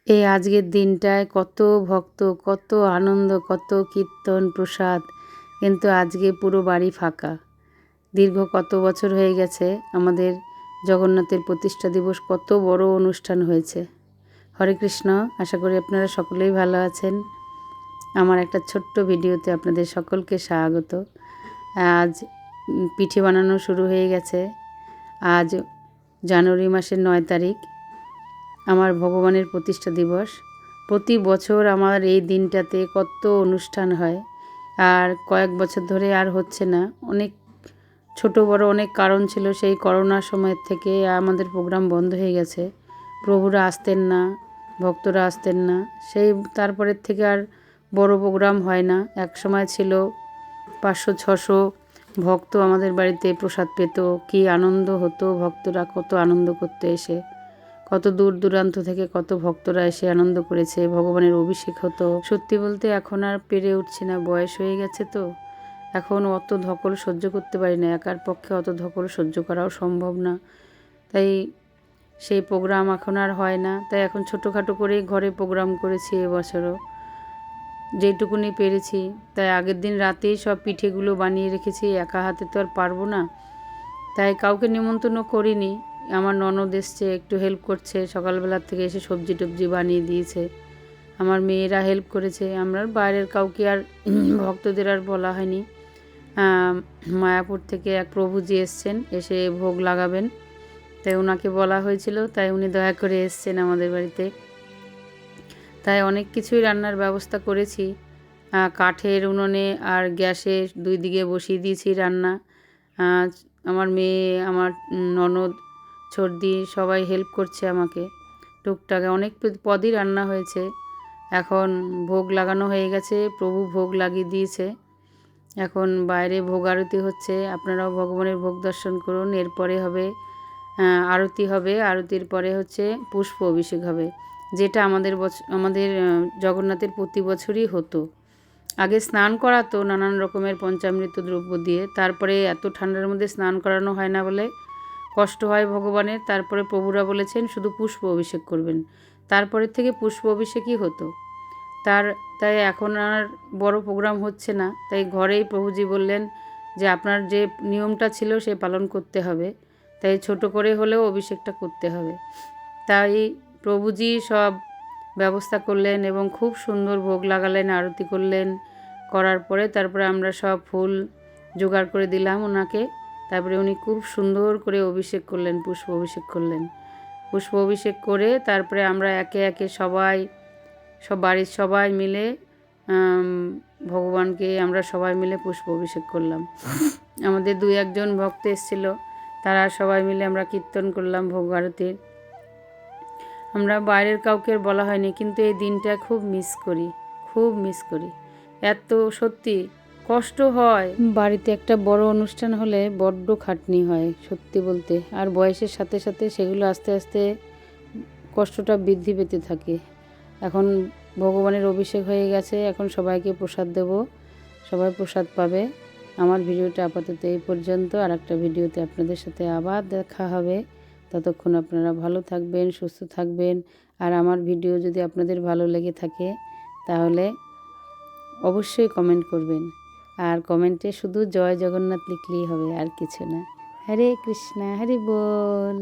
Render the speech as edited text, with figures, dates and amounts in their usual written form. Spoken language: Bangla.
এই আজকের দিনটায় কত ভক্ত, কত আনন্দ, কত কীর্তন প্রসাদ, কিন্তু আজকে পুরো বাড়ি ফাঁকা। দীর্ঘ কত বছর হয়ে গেছে আমাদের জগন্নাথের প্রতিষ্ঠা দিবস, কত বড় অনুষ্ঠান হয়েছে। হরে কৃষ্ণ, আশা করি আপনারা সকলেই ভালো আছেন। আমার একটা ছোট্ট ভিডিওতে আপনাদের সকলকে স্বাগত। আজ পিঠে বানানো শুরু হয়ে গেছে। আজ জানুয়ারি মাসের 9 তারিখ আমার ভগবানের প্রতিষ্ঠা দিবস। প্রতি বছর আমার এই দিনটাতে কত অনুষ্ঠান হয়, আর কয়েক বছর ধরে আর হচ্ছে না। অনেক ছোট বড় অনেক কারণ ছিল। সেই করোনার সময় থেকে আমাদের প্রোগ্রাম বন্ধ হয়ে গেছে। প্রভুরা আসতেন না, ভক্তরা আসতেন না। সেই তারপরের থেকে আর বড় প্রোগ্রাম হয় না। এক সময় ছিল 500-600 ভক্ত আমাদের বাড়িতে প্রসাদ পেত। কী আনন্দ হতো, ভক্তরা কত আনন্দ করতে এসে, কত দূর দূরান্ত থেকে কত ভক্তরা এসে আনন্দ করেছে। ভগবানের অভিষেক হতো। সত্যি বলতে এখন আর পেরে উঠছি না, বয়স হয়ে গেছে তো। এখন অত ধকল সহ্য করতে পারি না, একার পক্ষে অত ধকল সহ্য করাও সম্ভব না। তাই সেই প্রোগ্রাম এখন আর হয় না। তাই এখন ছোটোখাটো করেই ঘরে প্রোগ্রাম করেছি এবছরও, যেটুকুনি পেরেছি। তাই আগের দিন রাতেই সব পিঠেগুলো বানিয়ে রেখেছি, একা হাতে তো আর পারবো না। তাই কাউকে নিমন্ত্রণও করিনি। আমার ননদ এসছে, একটু হেল্প করছে, সকালবেলার থেকে এসে সবজি টবজি বানিয়ে দিয়েছে। আমার মেয়েরা হেল্প করেছে। আমরা বাইরের কাউকে আর ভক্তদের আর বলা হয়নি। মায়াপুর থেকে এক প্রভুজি এসছেন, এসে ভোগ লাগাবেন, তাই ওনাকে বলা হয়েছিল, তাই উনি দয়া করে এসছেন আমাদের বাড়িতে। তাই অনেক কিছুই রান্নার ব্যবস্থা করেছি। কাঠের উনুনে আর গ্যাসে 2 দিকে বসিয়ে দিয়েছি রান্না। আমার মেয়ে, আমার ননদ, ছর্দি সবাই হেল্প করছে আমাকে টুকটাক। অনেক পদই রান্না হয়েছে। এখন ভোগ লাগানো হয়ে গেছে, প্রভু ভোগ লাগিয়ে দিয়েছে। এখন বাইরে ভোগ আরতি হচ্ছে। আপনারাও ভগবানের ভোগ দর্শন করুন। এরপরে হবে আরতি হবে। আরতির পরে হচ্ছে পুষ্প অভিষেক হবে, যেটা আমাদের জগন্নাথের প্রতি বছরই হতো। আগে স্নান করাতো নানান রকমের পঞ্চামৃত দ্রব্য দিয়ে, তারপরে এত ঠান্ডার মধ্যে স্নান করানো হয় না বলে কষ্ট হয় ভগবানের। তারপরে প্রভুরা বলেছেন শুধু পুষ্প অভিষেক করবেন। তারপরের থেকে পুষ্প অভিষেকই হতো। তাই এখন আর বড় প্রোগ্রাম হচ্ছে না। তাই ঘরেই প্রভুজি বললেন যে আপনার যে নিয়মটা ছিল সে পালন করতে হবে, তাই ছোট করে হলেও অভিষেকটা করতে হবে। তাই প্রভুজি সব ব্যবস্থা করলেন এবং খুব সুন্দর ভোগ লাগালেন, আরতি করলেন। করার পরে তারপরে আমরা সব ফুল জোগাড় করে দিলাম ওনাকে। তারপরে উনি খুব সুন্দর করে অভিষেক করলেন, পুষ্প অভিষেক করলেন। পুষ্প অভিষেক করে তারপরে আমরা একে একে বাড়ির সবাই মিলে ভগবানকে আমরা সবাই মিলে পুষ্প অভিষেক করলাম। আমাদের 2-1 ভক্ত এসেছিল, তারা সবাই মিলে আমরা কীর্তন করলাম ভোগ আরতির। আমরা বাইরের কাউকে বলা হয়নি, কিন্তু এই দিনটা খুব মিস করি। এত সত্যি কষ্ট হয়। বাড়িতে একটা বড় অনুষ্ঠান হলে বড্ড খাটনি হয় সত্যি বলতে, আর বয়সের সাথে সাথে সেগুলো আস্তে আস্তে কষ্টটা বৃদ্ধি পেতে থাকে। এখন ভগবানের অভিষেক হয়ে গেছে, এখন সবাইকে প্রসাদ দেব, সবাই প্রসাদ পাবে। আমার ভিডিওটা আপাতত এই পর্যন্ত। আর একটা ভিডিওতে আপনাদের সাথে আবার দেখা হবে। ততক্ষণ আপনারা ভালো থাকবেন, সুস্থ থাকবেন। আর আমার ভিডিও যদি আপনাদের ভালো লেগে থাকে তাহলে অবশ্যই কমেন্ট করবেন। আর কমেন্টে শুধু জয় জগন্নাথ লিখলেই হবে, আর কিছু না। হরে কৃষ্ণা, হরি বল।